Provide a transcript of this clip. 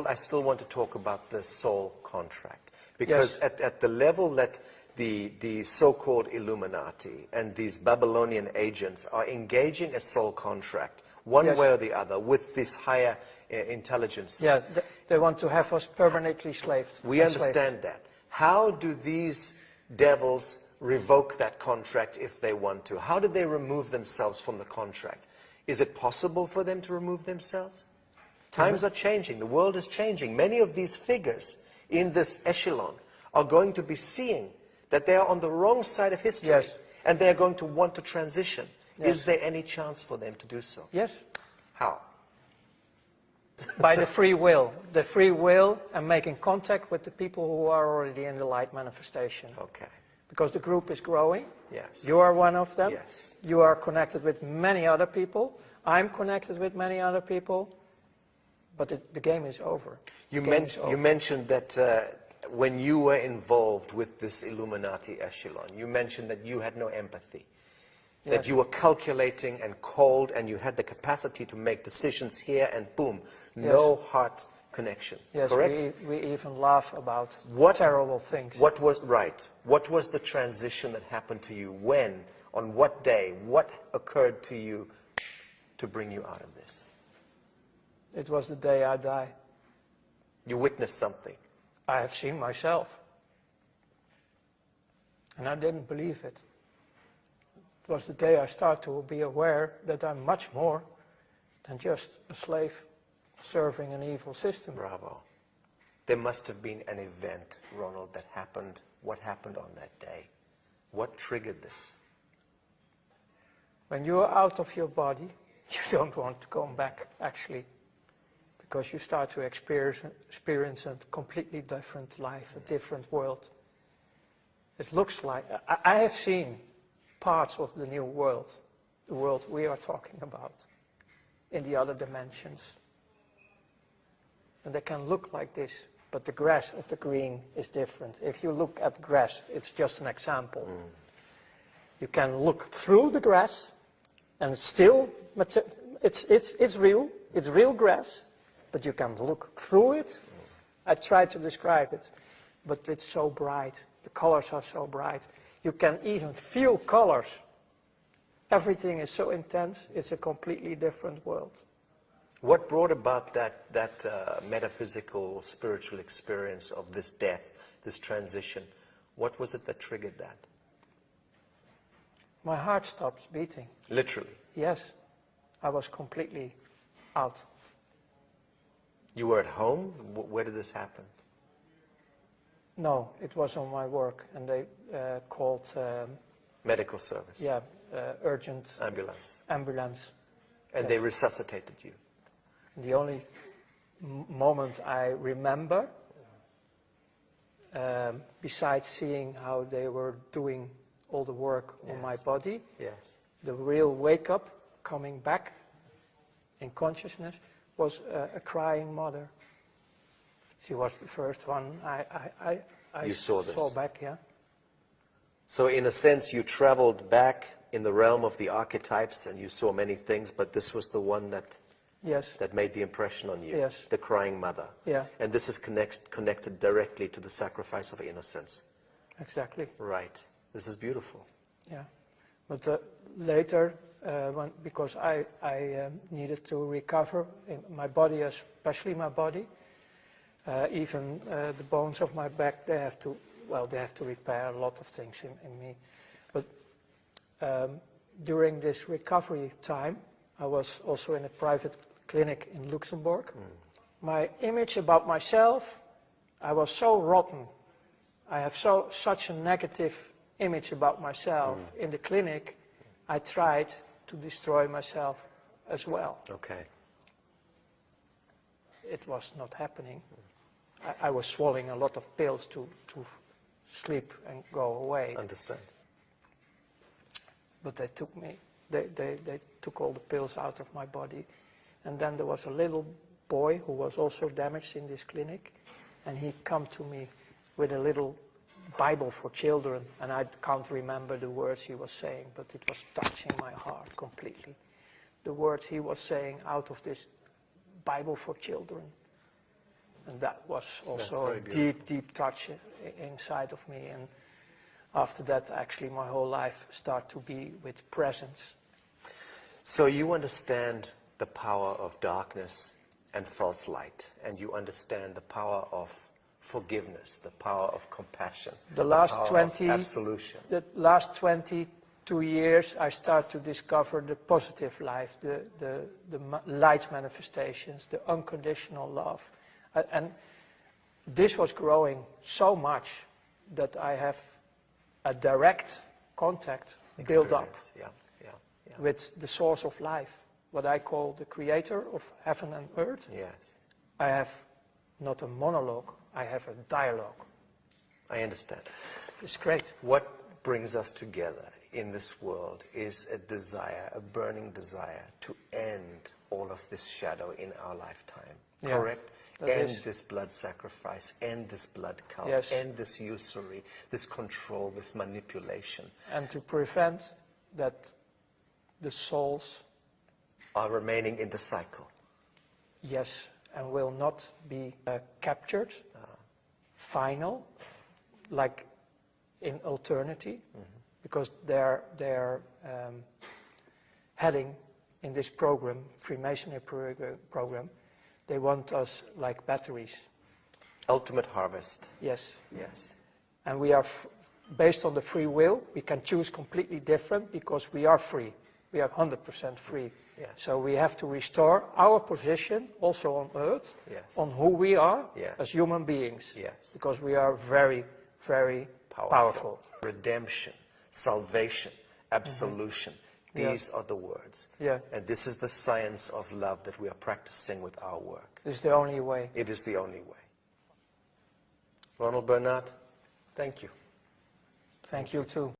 I still want to talk about the soul contract, because at the level that the so-called Illuminati and these Babylonian agents are engaging a soul contract, one way or the other, with these higher intelligences. Yeah, they want to have us permanently slaved. We understand that. How do these devils revoke that contract if they want to? How do they remove themselves from the contract? Is it possible for them to remove themselves? Times are changing. The world is changing. Many of these figures in this echelon are going to be seeing that they are on the wrong side of history. And they are going to want to transition. Is there any chance for them to do so? Yes. How? By the free will. The free will and making contact with the people who are already in the light manifestation. Okay. Because the group is growing. Yes. You are one of them. Yes. You are connected with many other people. I'm connected with many other people. But the game is over. You mentioned that when you were involved with this Illuminati echelon, you mentioned that you had no empathy. That you were calculating and cold, and you had the capacity to make decisions here and boom, no heart connection. Yes, correct? We even laugh about terrible things. What was the transition that happened to you? When? On what day? What occurred to you to bring you out of this? It was the day I died. You witnessed something. I have seen myself. And I didn't believe it. It was the day I started to be aware that I'm much more than just a slave serving an evil system. Bravo. There must have been an event, Ronald, that happened. What happened on that day? What triggered this? When you're out of your body, you don't want to come back, actually. Because you start to experience a completely different life, a different world. It looks like, I have seen parts of the new world, the world we are talking about, in the other dimensions. And they can look like this, but the grass of the green is different. If you look at grass, it's just an example. You can look through the grass, and it's still, it's real grass. But you can look through it. I tried to describe it, but it's so bright. The colors are so bright. You can even feel colors. Everything is so intense. It's a completely different world. What brought about that metaphysical, spiritual experience of this death, this transition? What was it that triggered that? My heart stopped beating. Literally? Yes. I was completely out. You were at home? Where did this happen? No, it was on my work, and they called... medical service? Yeah, urgent... Ambulance? Ambulance. And they resuscitated you? The only moment I remember, besides seeing how they were doing all the work on my body, the real wake-up, coming back in consciousness, was a crying mother. She was the first one I saw back, So in a sense, you traveled back in the realm of the archetypes and you saw many things, but this was the one that made the impression on you, the crying mother. And this is connected directly to the sacrifice of innocence. Exactly. Right. This is beautiful. Yeah. But later, because I needed to recover in my body, especially my body, even the bones of my back, they have to repair a lot of things in me. But during this recovery time, I was also in a private clinic in Luxembourg. My image about myself, I was so rotten. I have such a negative image about myself. In the clinic, I tried to destroy myself as well. Okay. It was not happening. I was swallowing a lot of pills to sleep and go away. Understand. But they took me. They took all the pills out of my body. And then there was a little boy who was also damaged in this clinic. And he came to me with a little Bible for children, and I can't remember the words he was saying, but it was touching my heart completely. The words he was saying out of this Bible for children. And that was also very a beautiful. deep touch inside of me. And after that, actually, my whole life started to be with presence. So you understand the power of darkness and false light, and you understand the power of forgiveness, the power of compassion, The last power 20, of absolution. the last 22 years, I start to discover the positive life, the light manifestations, the unconditional love. And this was growing so much that I have a direct contact built up Yeah, yeah, yeah. with the source of life, what I call the creator of heaven and earth. Yes, I have not a monologue, I have a dialogue. I understand. It's great. What brings us together in this world is a desire, a burning desire to end all of this shadow in our lifetime. Yeah, Correct? that End is. this blood sacrifice, end this blood cult, Yes. end this usury, this control, this manipulation. And to prevent that the souls, Are remaining in the cycle. yes, and will not be captured, final, like in eternity, because they're heading in this program, Freemasonry program, they want us like batteries. Ultimate harvest. Yes. Yes. And we are, based on the free will, we can choose completely different because we are free. We are 100% free. Yes. So we have to restore our position, also on earth, Yes. on who we are Yes. as human beings. Yes. Because we are very, very powerful. Redemption, salvation, absolution. These are the words. Yeah. And this is the science of love that we are practicing with our work. This is the only way. It is the only way. Ronald Bernard, thank you. Thank you too.